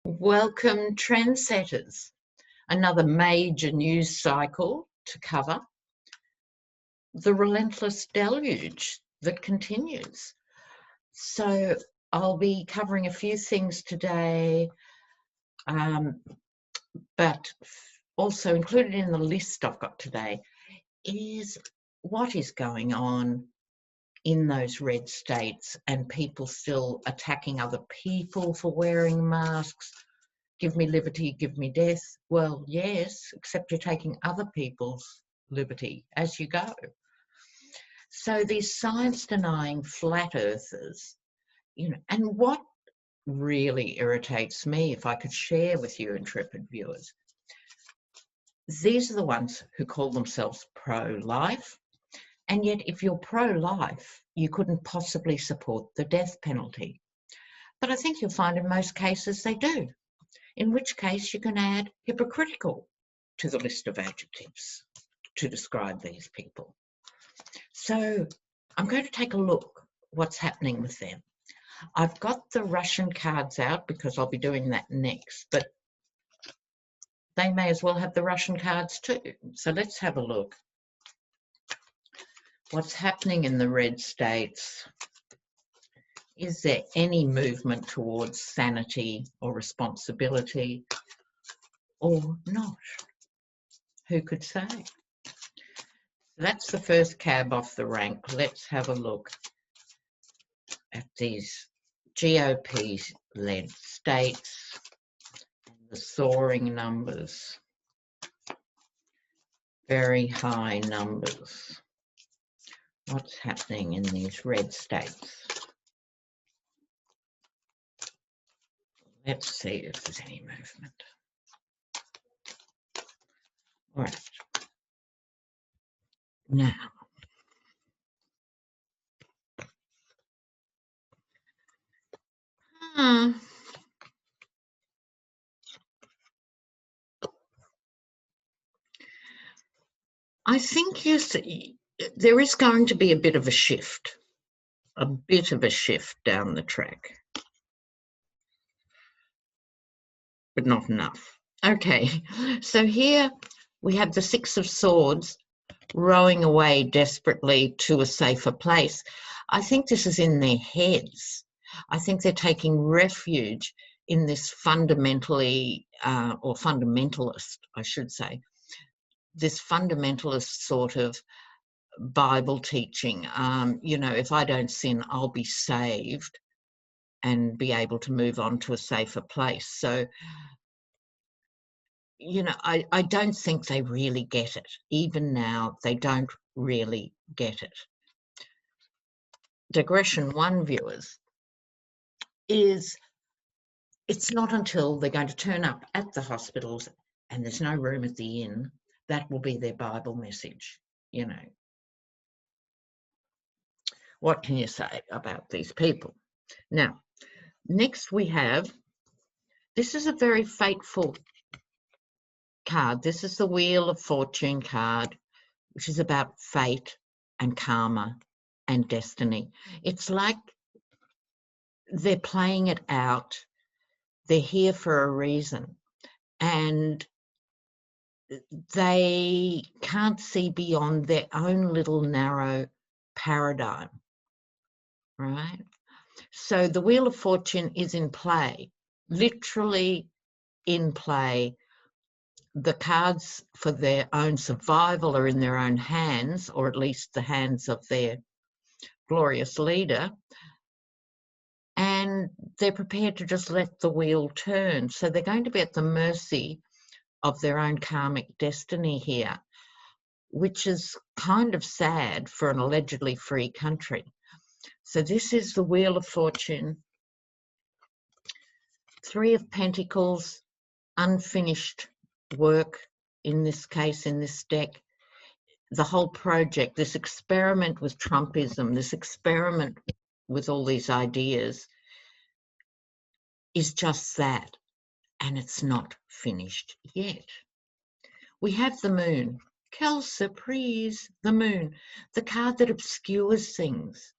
Welcome, trendsetters. Another major news cycle to cover. The relentless deluge that continues. So I'll be covering a few things today, but also included in the list I've got today is what is going on in those red states and people still attacking other people for wearing masks. Give me liberty, give me death. Well, yes, except you're taking other people's liberty as you go. So these science-denying flat earthers, and what really irritates me, if I could share with you, intrepid viewers, these are the ones who call themselves pro-life, and yet if you're pro-life, you couldn't possibly support the death penalty. But I think you'll find in most cases they do, in which case you can add hypocritical to the list of adjectives to describe these people. So I'm going to take a look what's happening with them. I've got the Russian cards out because I'll be doing that next, but they may as well have the Russian cards too. So let's have a look. What's happening in the red states? Is there any movement towards sanity or responsibility or not? Who could say? That's the first cab off the rank. Let's have a look at these GOP-led states and the soaring numbers. Very high numbers. What's happening in these red states? Let's see if there's any movement. All right. Now, I think you see, there is going to be a bit of a shift down the track, but not enough. Okay, so here we have the Six of Swords rowing away desperately to a safer place. I think this is in their heads. I think they're taking refuge in this fundamentally, or fundamentalist, I should say, this fundamentalist sort of Bible teaching. If I don't sin, I'll be saved and be able to move on to a safer place. So, I don't think they really get it. Even now, they don't really get it. Digression 1, viewers, is it's not until they're going to turn up at the hospitals and there's no room at the inn, that will be their Bible message, What can you say about these people? Now, next we have, this is a very fateful card. This is the Wheel of Fortune card, which is about fate and karma and destiny. It's like they're playing it out. They're here for a reason. And they can't see beyond their own little narrow paradigm, right? So the Wheel of Fortune is in play, literally in play. The cards for their own survival are in their own hands, or at least the hands of their glorious leader, and they're prepared to just let the wheel turn. So they're going to be at the mercy of their own karmic destiny here, which is kind of sad for an allegedly free country. So this is the Wheel of Fortune. 3 of Pentacles, unfinished work in this case, in this deck. The whole project, this experiment with Trumpism, this experiment with all these ideas is just that, and it's not finished yet. We have the Moon. Quelle surprise, the Moon, the card that obscures things.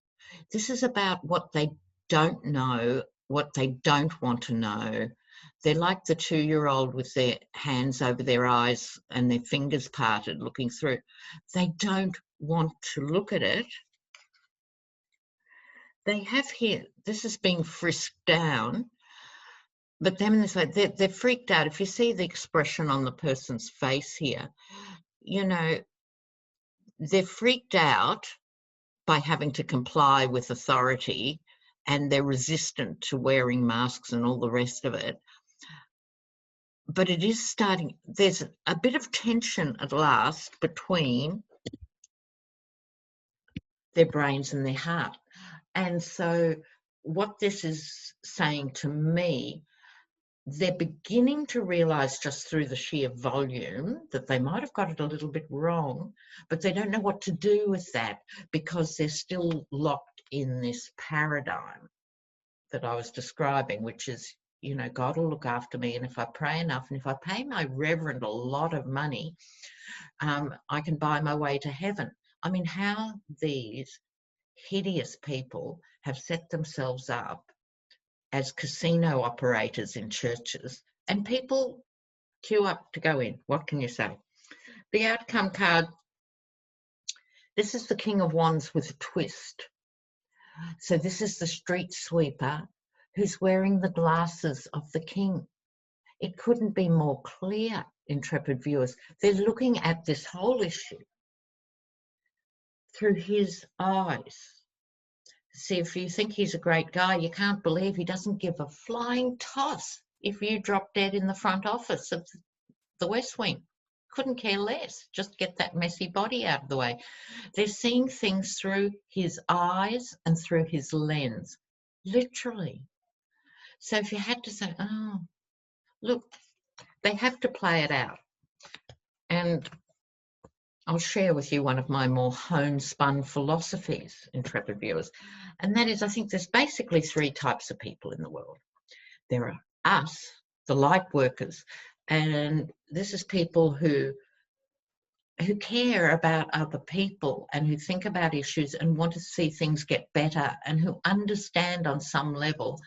This is about what they don't know, what they don't want to know, They're like the 2-year-old with their hands over their eyes and their fingers parted looking through. They don't want to look at it. They have here, this is being frisked down, but then they're freaked out. If you see the expression on the person's face here, you know, they're freaked out by having to comply with authority, and they're resistant to wearing masks and all the rest of it. But it is starting, there's a bit of tension at last between their brains and their heart. And so what this is saying to me, they're beginning to realise just through the sheer volume that they might have got it a little bit wrong, but they don't know what to do with that because they're still locked in this paradigm that I was describing, which is, you know, God will look after me, and if I pray enough and if I pay my reverend a lot of money, I can buy my way to heaven. I mean, how these hideous people have set themselves up as casino operators in churches, and people queue up to go in. What can you say? The outcome card, this is the King of Wands with a twist. So this is the street sweeper who's wearing the glasses of the king. It couldn't be more clear, intrepid viewers. They're looking at this whole issue through his eyes. See, if you think he's a great guy, you can't believe he doesn't give a flying toss if you drop dead in the front office of the West Wing. Couldn't care less. Just get that messy body out of the way. They're seeing things through his eyes and through his lens, literally. So if you had to say, oh, look, they have to play it out. And I'll share with you one of my more homespun philosophies, intrepid viewers. And that is, I think there's basically 3 types of people in the world. There are us, the light workers, and this is people who care about other people and who think about issues and want to see things get better, and who understand on some level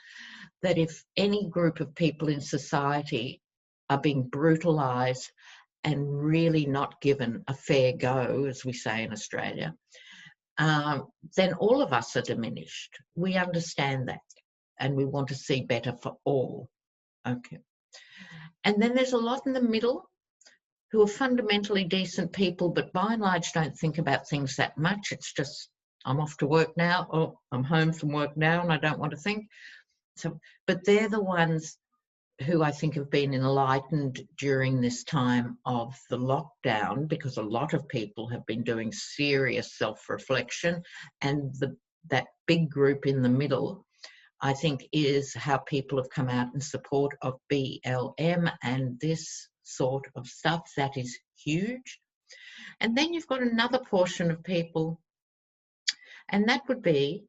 that if any group of people in society are being brutalised and really not given a fair go, as we say in Australia, then all of us are diminished. We understand that, and we want to see better for all. Okay. And then there's a lot in the middle who are fundamentally decent people, but by and large don't think about things that much. It's just, I'm off to work now, or I'm home from work now and I don't want to think. So, but they're the ones who I think have been enlightened during this time of the lockdown, because a lot of people have been doing serious self-reflection, and that big group in the middle, I think, is how people have come out in support of BLM and this sort of stuff. That is huge. And then you've got another portion of people, and that would be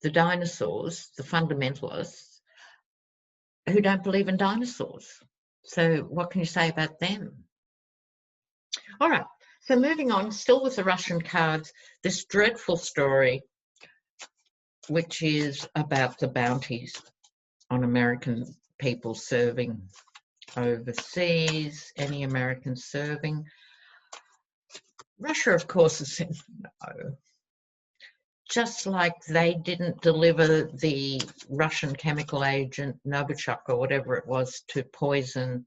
the dinosaurs, the fundamentalists, who don't believe in dinosaurs. So what can you say about them? All right, so moving on, still with the Russian cards, this dreadful story, which is about the bounties on American people serving overseas. Any Americans serving? Russia, of course, has said no. Just like they didn't deliver the Russian chemical agent Novichok or whatever it was to poison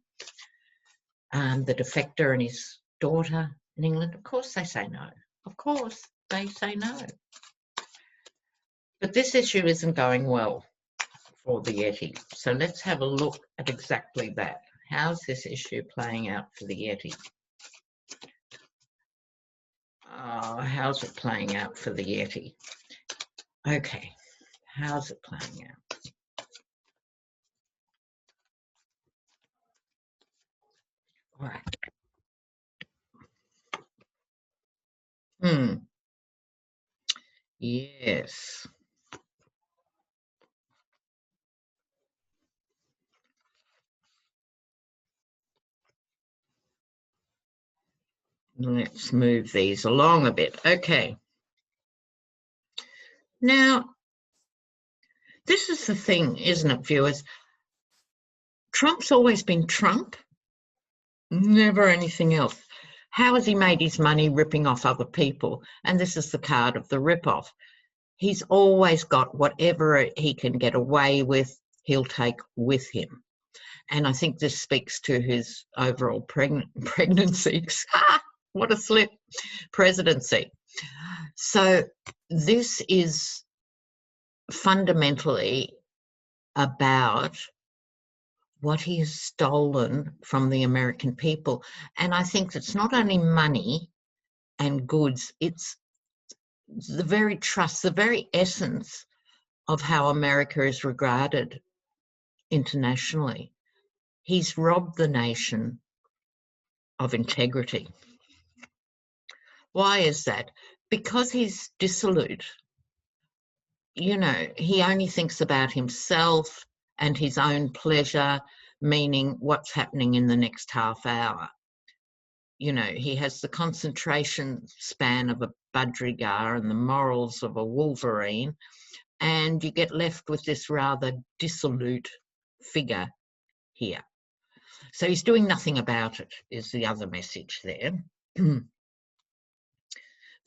the defector and his daughter in England. Of course they say no. Of course they say no. But this issue isn't going well for the Yeti. So let's have a look at exactly that. How's this issue playing out for the Yeti? How's it playing out for the Yeti? Okay, how's it playing out? All right. Yes. Let's move these along a bit. Okay. Now, this is the thing, isn't it, viewers? Trump's always been Trump, never anything else. How has he made his money ripping off other people? And this is the card of the rip-off. He's always got whatever he can get away with, he'll take with him. And I think this speaks to his overall pregnancy. What a slip. Presidency. So this is fundamentally about what he has stolen from the American people. And I think it's not only money and goods, it's the very trust, the very essence of how America is regarded internationally. He's robbed the nation of integrity. Why is that? Because he's dissolute. You know, he only thinks about himself and his own pleasure, meaning what's happening in the next half hour. You know, he has the concentration span of a budgerigar and the morals of a wolverine, and you get left with this rather dissolute figure here. So he's doing nothing about it, is the other message there. The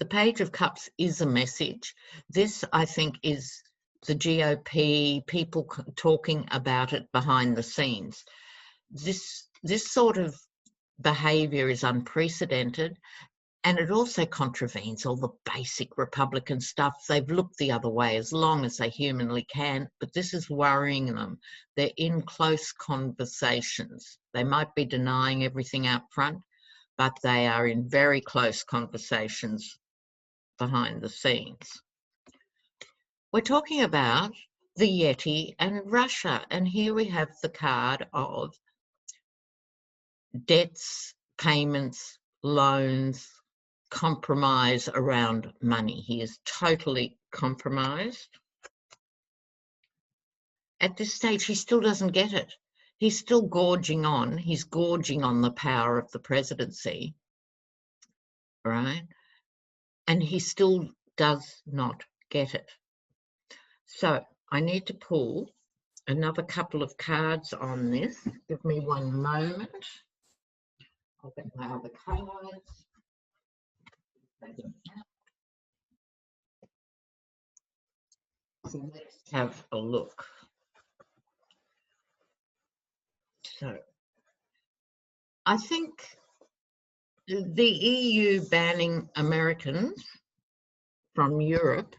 Page of Cups is a message. This, I think, is the GOP, people talking about it behind the scenes. This sort of behaviour is unprecedented, and it also contravenes all the basic Republican stuff. They've looked the other way as long as they humanly can, but this is worrying them. They're in close conversations. They might be denying everything out front, but they are in very close conversations behind the scenes. We're talking about the Yeti and Russia, and here we have the card of debts, payments, loans, compromise around money. He is totally compromised. At this stage, he still doesn't get it. He's still gorging on. He's gorging on the power of the presidency, right? And he still does not get it. So I need to pull another couple of cards on this. Give me one moment. I'll get my other cards. So let's have a look. So I think the EU banning Americans from Europe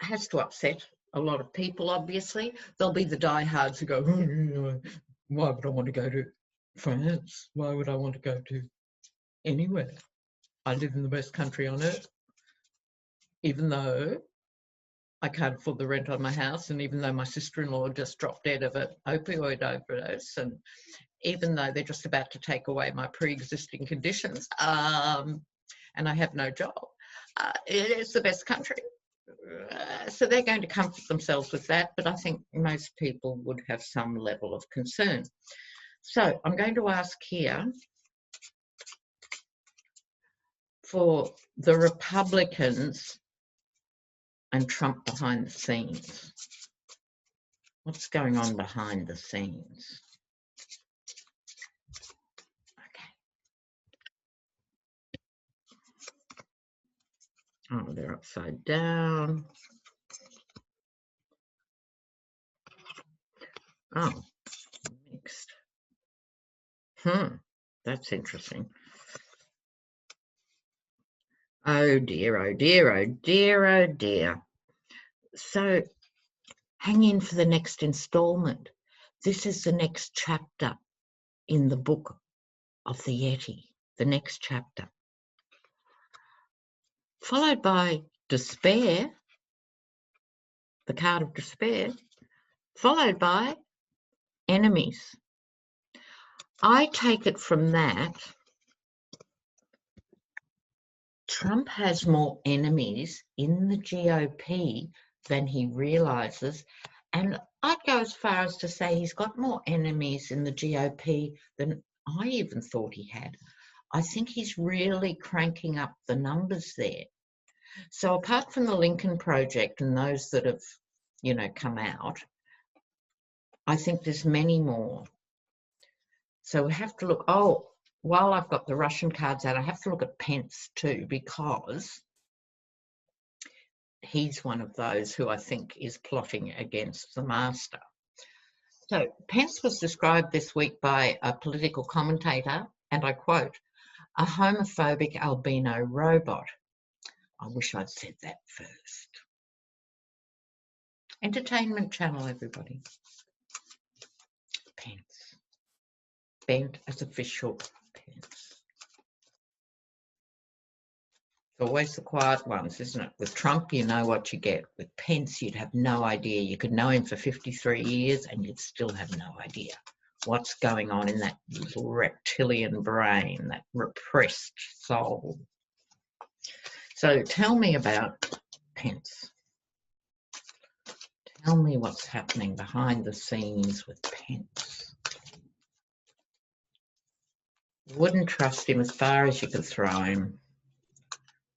has to upset a lot of people, obviously. There'll be the diehards who go, why would I want to go to France? Why would I want to go to anywhere? I live in the best country on earth, even though I can't afford the rent on my house, and even though my sister-in-law just dropped dead of an opioid overdose, and even though they're just about to take away my pre-existing conditions, and I have no job, it's the best country. So they're going to comfort themselves with that, but I think most people would have some level of concern. So I'm going to ask here for the Republicans and Trump behind the scenes. What's going on behind the scenes? Okay. Oh, they're upside down. Oh, mixed. That's interesting. Oh dear, oh dear, oh dear, oh dear. So hang in for the next instalment. This is the next chapter in the book of the Yeti, the next chapter. Followed by despair, the card of despair, followed by enemies. I take it from that Trump has more enemies in the GOP than he realises, and I'd go as far as to say he's got more enemies in the GOP than I even thought he had. I think he's really cranking up the numbers there. So apart from the Lincoln Project and those that have, you know, come out, I think there's many more. So we have to look, oh, while I've got the Russian cards out, I have to look at Pence too, because he's one of those who I think is plotting against the master. So Pence was described this week by a political commentator, and I quote, a homophobic albino robot. I wish I'd said that first. Entertainment Channel, everybody. Pence. Bent as a fishhook. Pence. It's always the quiet ones, isn't it? With Trump, you know what you get. With Pence, you'd have no idea. You could know him for 53 years and you'd still have no idea what's going on in that little reptilian brain, that repressed soul. So tell me about Pence. Tell me what's happening behind the scenes with Pence. Wouldn't trust him as far as you could throw him.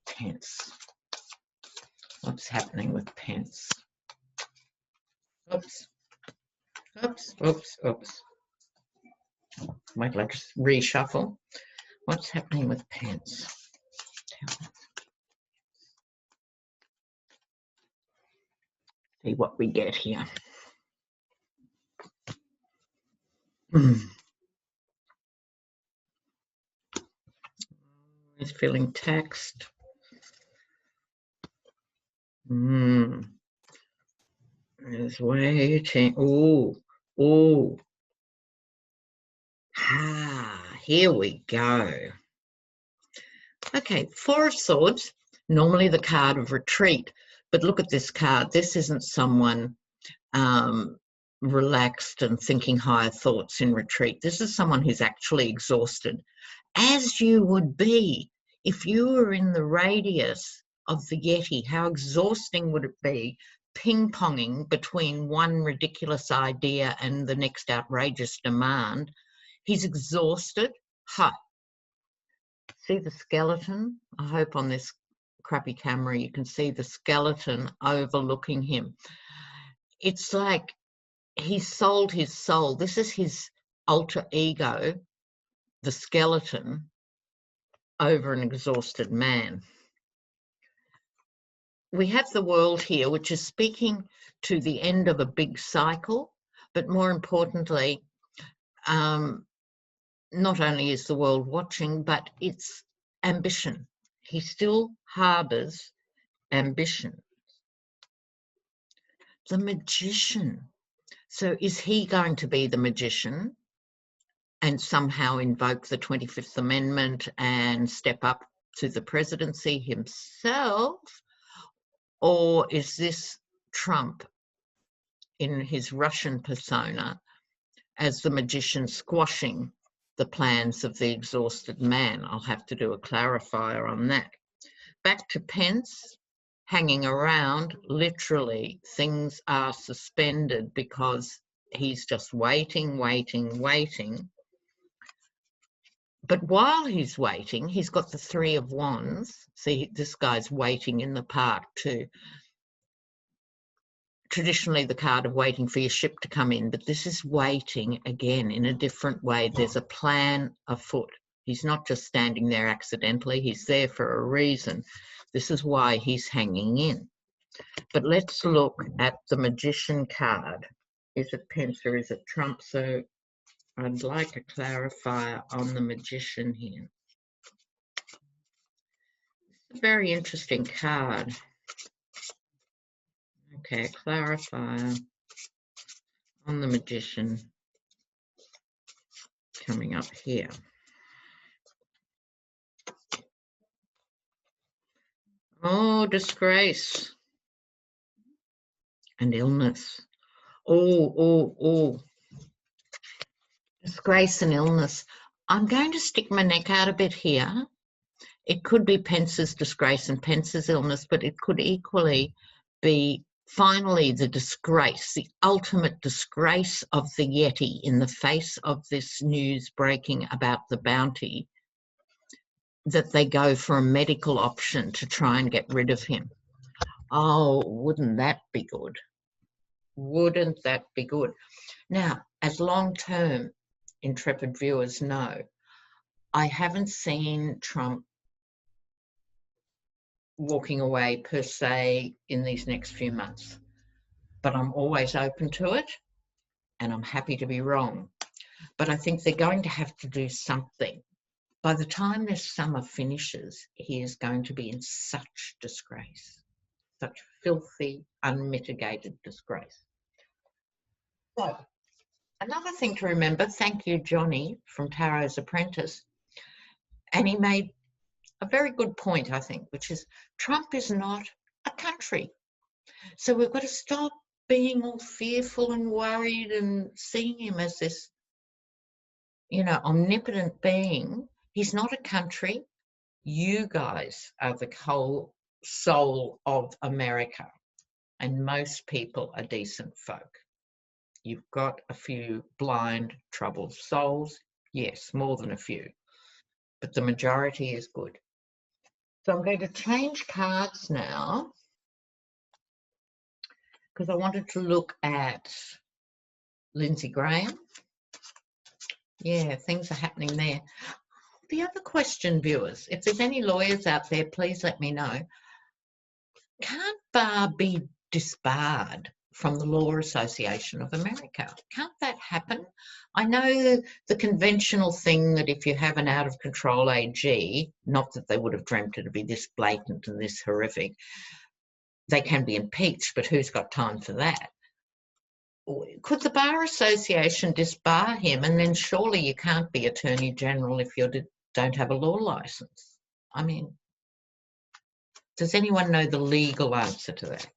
Pence. What's happening with Pence? Oops. Oops, oops, oops. Wait till I just reshuffle. What's happening with Pence? Tell me. See what we get here. He's feeling taxed. He's waiting. Oh. Here we go. Okay, Four of Swords, normally the card of retreat, but look at this card. This isn't someone relaxed and thinking higher thoughts in retreat. This is someone who's actually exhausted, as you would be if you were in the radius of the Yeti. How exhausting would it be ping-ponging between one ridiculous idea and the next outrageous demand? He's exhausted. See the skeleton? I hope on this crappy camera you can see the skeleton overlooking him. It's like he's sold his soul. This is his alter ego, the skeleton, over an exhausted man. We have the world here, which is speaking to the end of a big cycle, but more importantly, not only is the world watching, but it's ambition. He still harbours ambition. The magician. So is he going to be the magician and somehow invoke the 25th Amendment and step up to the presidency himself? Or is this Trump in his Russian persona as the magician squashing the plans of the exhausted man? I'll have to do a clarifier on that. Back to Pence, hanging around. Literally, things are suspended because he's just waiting. But while he's waiting, he's got the Three of Wands. See, this guy's waiting in the park too. Traditionally the card of waiting for your ship to come in, but this is waiting again in a different way. There's a plan afoot. He's not just standing there accidentally. He's there for a reason. This is why he's hanging in. But let's look at the Magician card. Is it Pence or is it Trump? So I'd like a clarifier on the Magician here. It's a very interesting card. Okay, clarifier on the Magician coming up here. Oh, disgrace and illness. Oh. Disgrace and illness. I'm going to stick my neck out a bit here. It could be Pence's disgrace and Pence's illness, but it could equally be finally the disgrace, the ultimate disgrace of the Yeti in the face of this news breaking about the bounty, that they go for a medical option to try and get rid of him. Oh, wouldn't that be good? Wouldn't that be good? Now, as long-term intrepid viewers know, I haven't seen Trump walking away per se in these next few months, but I'm always open to it and I'm happy to be wrong. But I think they're going to have to do something. By the time this summer finishes, he is going to be in such disgrace, such filthy, unmitigated disgrace. So, another thing to remember, thank you, Johnny, from Taro's Apprentice, and he made a very good point, I think, which is Trump is not a country. So we've got to stop being all fearful and worried and seeing him as this, omnipotent being. He's not a country. You guys are the whole soul of America, and most people are decent folk. You've got a few blind, troubled souls. Yes, more than a few, but the majority is good. So I'm going to change cards now because I wanted to look at Lindsay Graham. Yeah, things are happening there. The other question, viewers, if there's any lawyers out there, please let me know. Can't Barr be disbarred from the Law Association of America? Can't that happen? I know the conventional thing that if you have an out-of-control AG, not that they would have dreamt it to be this blatant and this horrific, they can be impeached, but who's got time for that? Could the Bar Association disbar him? And then surely you can't be Attorney General if you don't have a law licence. I mean, does anyone know the legal answer to that?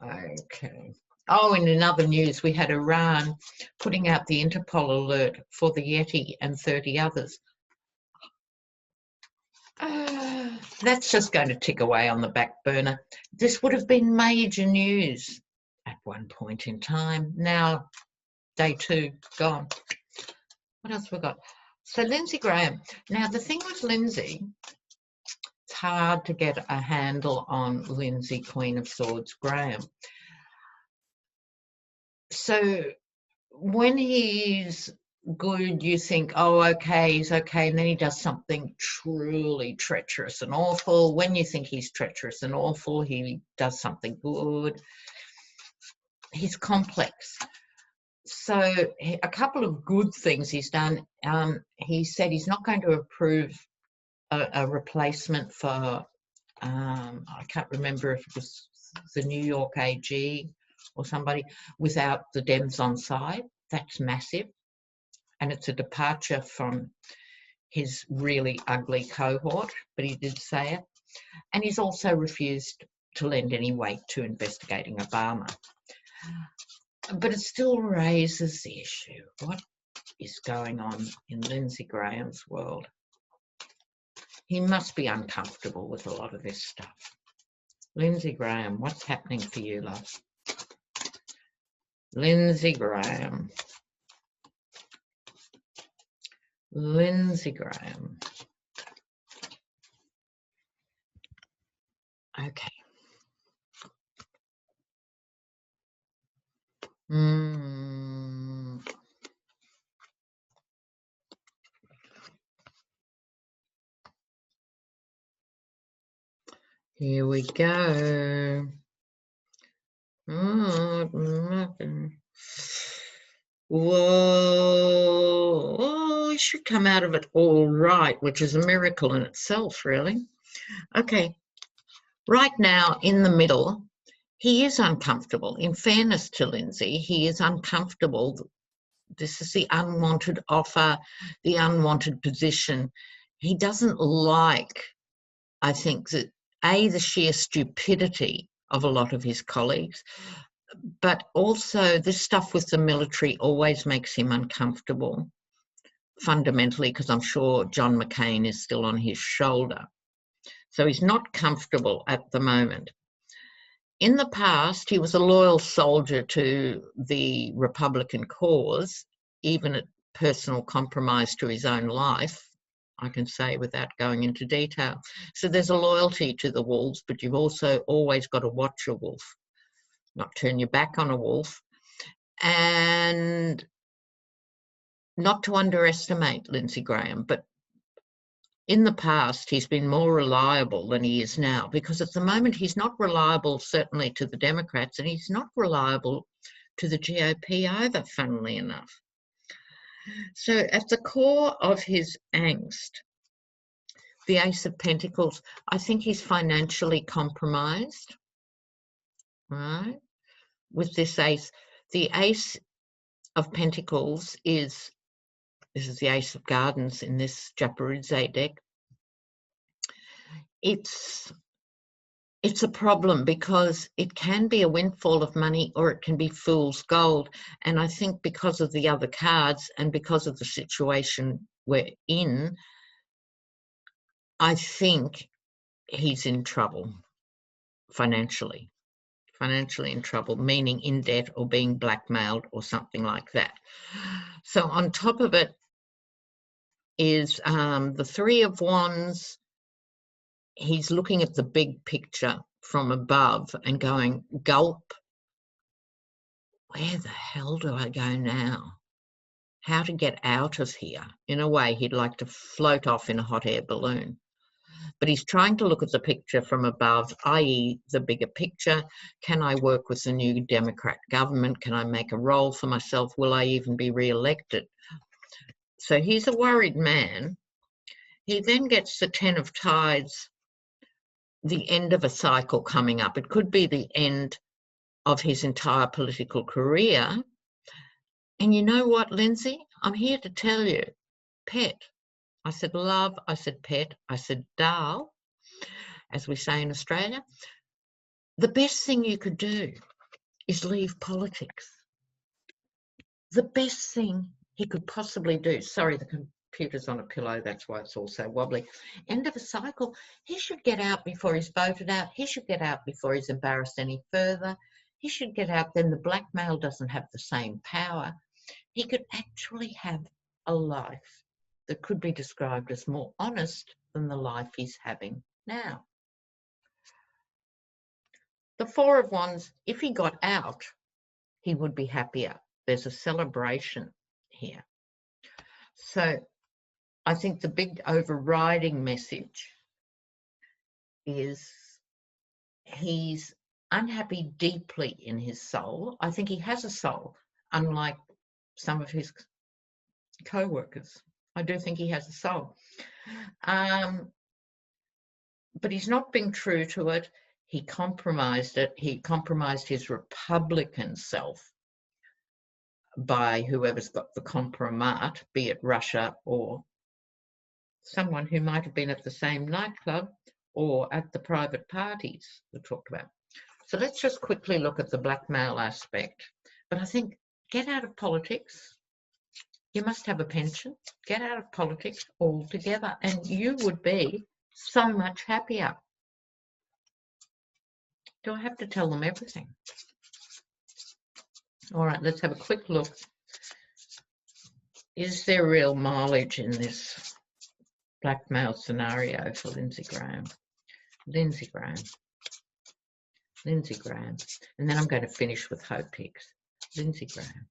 Okay. Oh, and in other news, we had Iran putting out the Interpol alert for the Yeti and 30 others. That's just going to tick away on the back burner. This would have been major news at one point in time. Now, day 2, gone. What else we got? So Lindsay Graham. Now, the thing with Lindsay, it's hard to get a handle on Lindsay, Queen of Swords Graham. So when he's good, you think, oh, okay, he's okay, and then he does something truly treacherous and awful. When you think he's treacherous and awful, he does something good. He's complex. So a couple of good things he's done. He said he's not going to approve a replacement for, I can't remember if it was the New York AG or somebody, without the Dems on side. That's massive. And it's a departure from his really ugly cohort, but he did say it. And he's also refused to lend any weight to investigating Obama. But it still raises the issue. What is going on in Lindsay Graham's world? He must be uncomfortable with a lot of this stuff. Lindsay Graham, what's happening for you, love? Lindsay Graham. Lindsay Graham. Okay. Here we go. Whoa, he should come out of it all right, which is a miracle in itself, really. Okay, right now in the middle, he is uncomfortable. In fairness to Lindsay, he is uncomfortable. This is the unwanted offer, the unwanted position. He doesn't like, I think, that the sheer stupidity of a lot of his colleagues, but also this stuff with the military always makes him uncomfortable, fundamentally, because I'm sure John McCain is still on his shoulder. So he's not comfortable at the moment. In the past, he was a loyal soldier to the Republican cause, even at personal compromise to his own life, I can say without going into detail. So there's a loyalty to the wolves, but you've also always got to watch a wolf. not turn your back on a wolf, and not to underestimate Lindsay Graham, but in the past, he's been more reliable than he is now, because at the moment he's not reliable, certainly to the Democrats, and he's not reliable to the GOP either, funnily enough. So at the core of his angst, the Ace of Pentacles, I think he's financially compromised, right? With this ace, the Ace of Pentacles this is the Ace of Gardens in this Japaridze deck. It's a problem because it can be a windfall of money or it can be fool's gold. And I think because of the other cards and because of the situation we're in, I think he's in trouble financially. Financially in trouble, meaning in debt or being blackmailed or something like that. So on top of it is the Three of Wands. He's looking at the big picture from above and going, gulp, where the hell do I go now? How to get out of here? In a way, he'd like to float off in a hot air balloon. But he's trying to look at the picture from above, i.e. the bigger picture. Can I work with the new Democrat government? Can I make a role for myself? Will I even be re-elected? So he's a worried man. He then gets the Ten of Tides, the end of a cycle coming up. It could be the end of his entire political career. And you know what, Lindsay? I'm here to tell you, pet. I said love, I said pet, I said doll, as we say in Australia. The best thing you could do is leave politics. The best thing he could possibly do. Sorry, the computer's on a pillow, that's why it's all so wobbly. End of a cycle. He should get out before he's voted out. He should get out before he's embarrassed any further. He should get out, then the blackmail doesn't have the same power. He could actually have a life that could be described as more honest than the life he's having now. The Four of Wands, if he got out, he would be happier. There's a celebration here. So I think the big overriding message is he's unhappy deeply in his soul. I think he has a soul, unlike some of his co-workers. I do think he has a soul. But he's not being true to it. He compromised it. He compromised his Republican self by whoever's got the compromat, be it Russia or someone who might have been at the same nightclub or at the private parties we talked about. So let's just quickly look at the blackmail aspect. But I think get out of politics. You must have a pension. Get out of politics altogether and you would be so much happier. Do I have to tell them everything? All right, let's have a quick look. Is there real mileage in this blackmail scenario for Lindsay Graham? Lindsay Graham. Lindsay Graham. And then I'm going to finish with Hope Hicks. Lindsay Graham.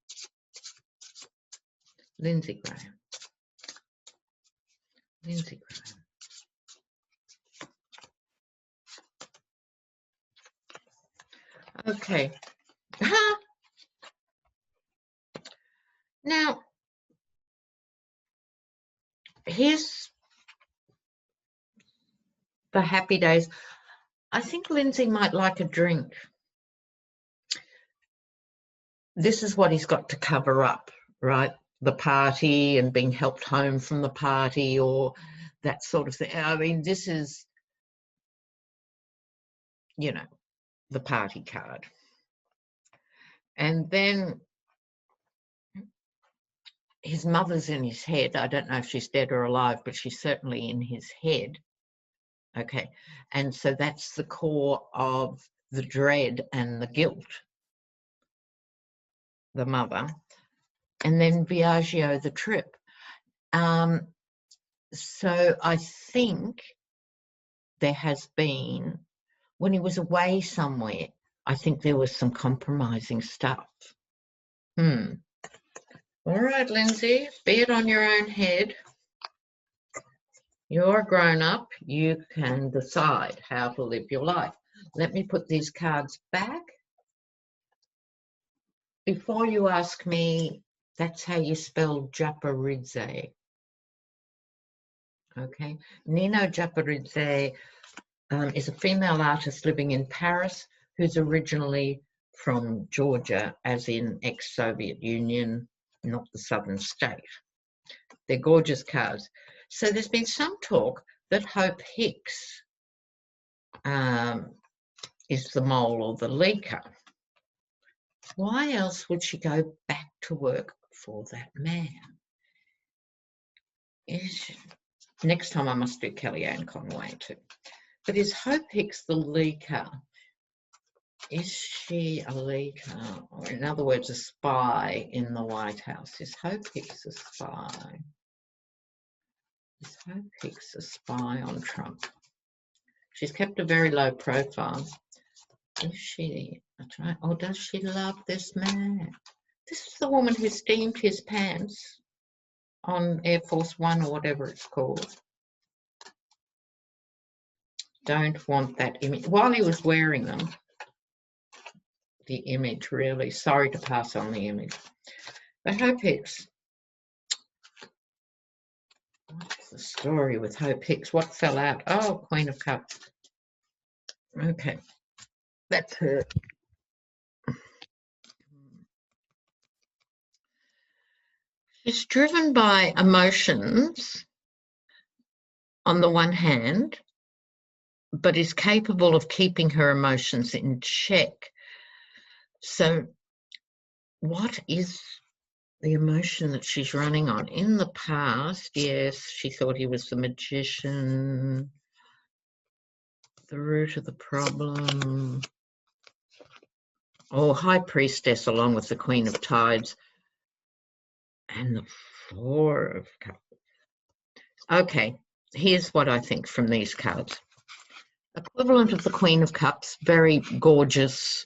Lindsay Graham. Lindsay Graham. Okay. Now, here's the happy days. I think Lindsay might like a drink. This is what he's got to cover up, right? The party and being helped home from the party or that sort of thing. I mean, this is, you know, the party card. And then his mother's in his head. I don't know if she's dead or alive, but she's certainly in his head. Okay. And so that's the core of the dread and the guilt, the mother. And then Viaggio, the trip. So I think there has been, when he was away somewhere, I think there was some compromising stuff. All right, Lindsay, be it on your own head. You're a grown-up. You can decide how to live your life. Let me put these cards back. Before you ask me, that's how you spell Japaridze. Okay. Nino Japaridze is a female artist living in Paris who's originally from Georgia, as in ex-Soviet Union, not the southern state. They're gorgeous cards. So there's been some talk that Hope Hicks is the mole or the leaker. Why else would she go back to work for that man? Next time I must do Kellyanne Conway too. But is Hope Hicks the leaker? Is she a leaker? Or in other words, a spy in the White House? Is Hope Hicks a spy? Is Hope Hicks a spy on Trump? She's kept a very low profile. Is she? That's right. Or does she love this man? This is the woman who steamed his pants on Air Force One or whatever it's called. Don't want that image. While he was wearing them, the image really, sorry to pass on the image. But Hope Hicks, what's the story with Hope Hicks? What fell out? Oh, Queen of Cups. Okay, that's her. She's driven by emotions on the one hand, but is capable of keeping her emotions in check. So what is the emotion that she's running on? In the past, yes, she thought he was the magician, the root of the problem. Oh, High Priestess along with the Queen of Tides and the Four of Cups. Okay, here's what I think from these cards. Equivalent of the Queen of Cups, very gorgeous,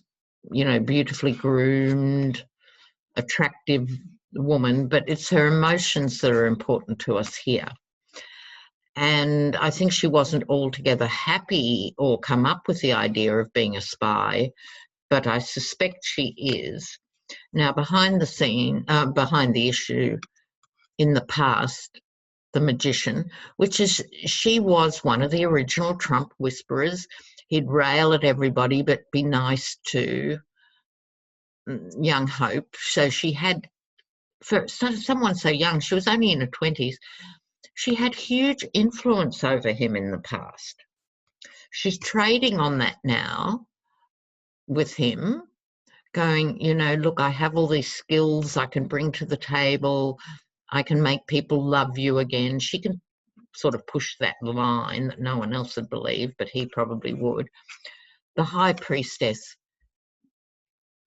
you know, beautifully groomed, attractive woman, but it's her emotions that are important to us here. And I think she wasn't altogether happy or come up with the idea of being a spy, but I suspect she is. Now, behind the scene, behind the issue in the past, the magician, which is, she was one of the original Trump whisperers. He'd rail at everybody, but be nice to young Hope. So she had, for someone so young, she was only in her 20s, she had huge influence over him in the past. She's trading on that now with him, going, you know, look, I have all these skills I can bring to the table. I can make people love you again. She can sort of push that line that no one else would believe, but he probably would. The High Priestess,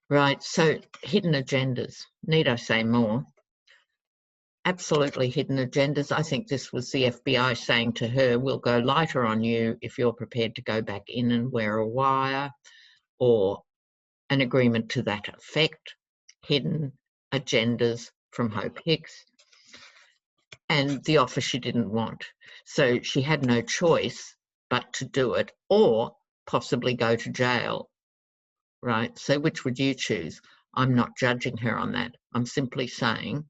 right? So hidden agendas. Need I say more? Absolutely hidden agendas. I think this was the FBI saying to her, we'll go lighter on you if you're prepared to go back in and wear a wire, or an agreement to that effect. Hidden agendas from Hope Hicks. And the offer she didn't want. So she had no choice but to do it, or possibly go to jail, right? So which would you choose? I'm not judging her on that. I'm simply saying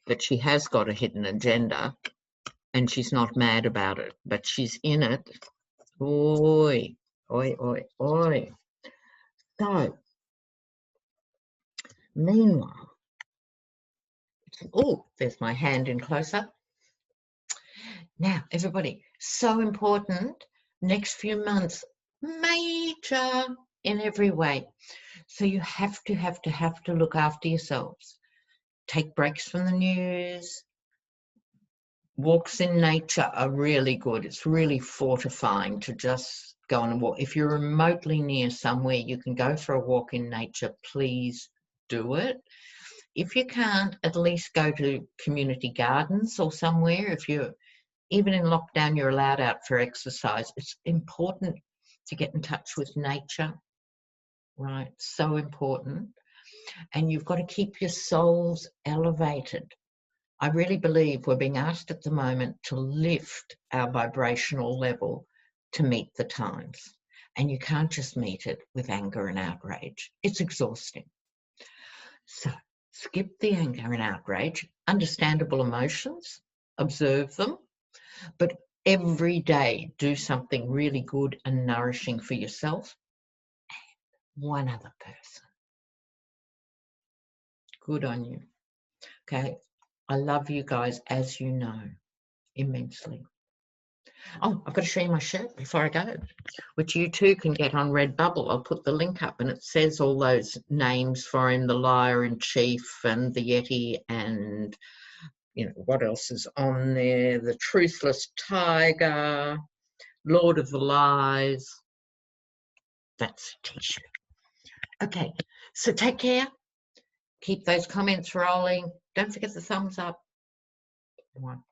that she has got a hidden agenda and she's not mad about it, but she's in it. Oi, oi, oi, oi. So, meanwhile, oh, there's my hand in close-up. Now, everybody, so important, next few months, major in every way. So you have to look after yourselves. Take breaks from the news. Walks in nature are really good. It's really fortifying to just go on a walk. If you're remotely near somewhere you can go for a walk in nature, please do it. If you can't, at least go to community gardens or somewhere. If you're even in lockdown, you're allowed out for exercise. It's important to get in touch with nature. right? So important. And you've got to keep your souls elevated. I really believe we're being asked at the moment to lift our vibrational level to meet the times. And you can't just meet it with anger and outrage. It's exhausting. So skip the anger and outrage, understandable emotions, observe them, but every day do something really good and nourishing for yourself and one other person. Good on you. Okay. I love you guys, as you know, immensely. Oh, I've got to show you my shirt before I go, which you too can get on Redbubble. I'll put the link up, and it says all those names for him, the Liar in Chief and the Yeti, and you know what else is on there, the Truthless Tiger, Lord of the Lies. That's a t-shirt. Okay, so take care. Keep those comments rolling. Don't forget the thumbs up. One.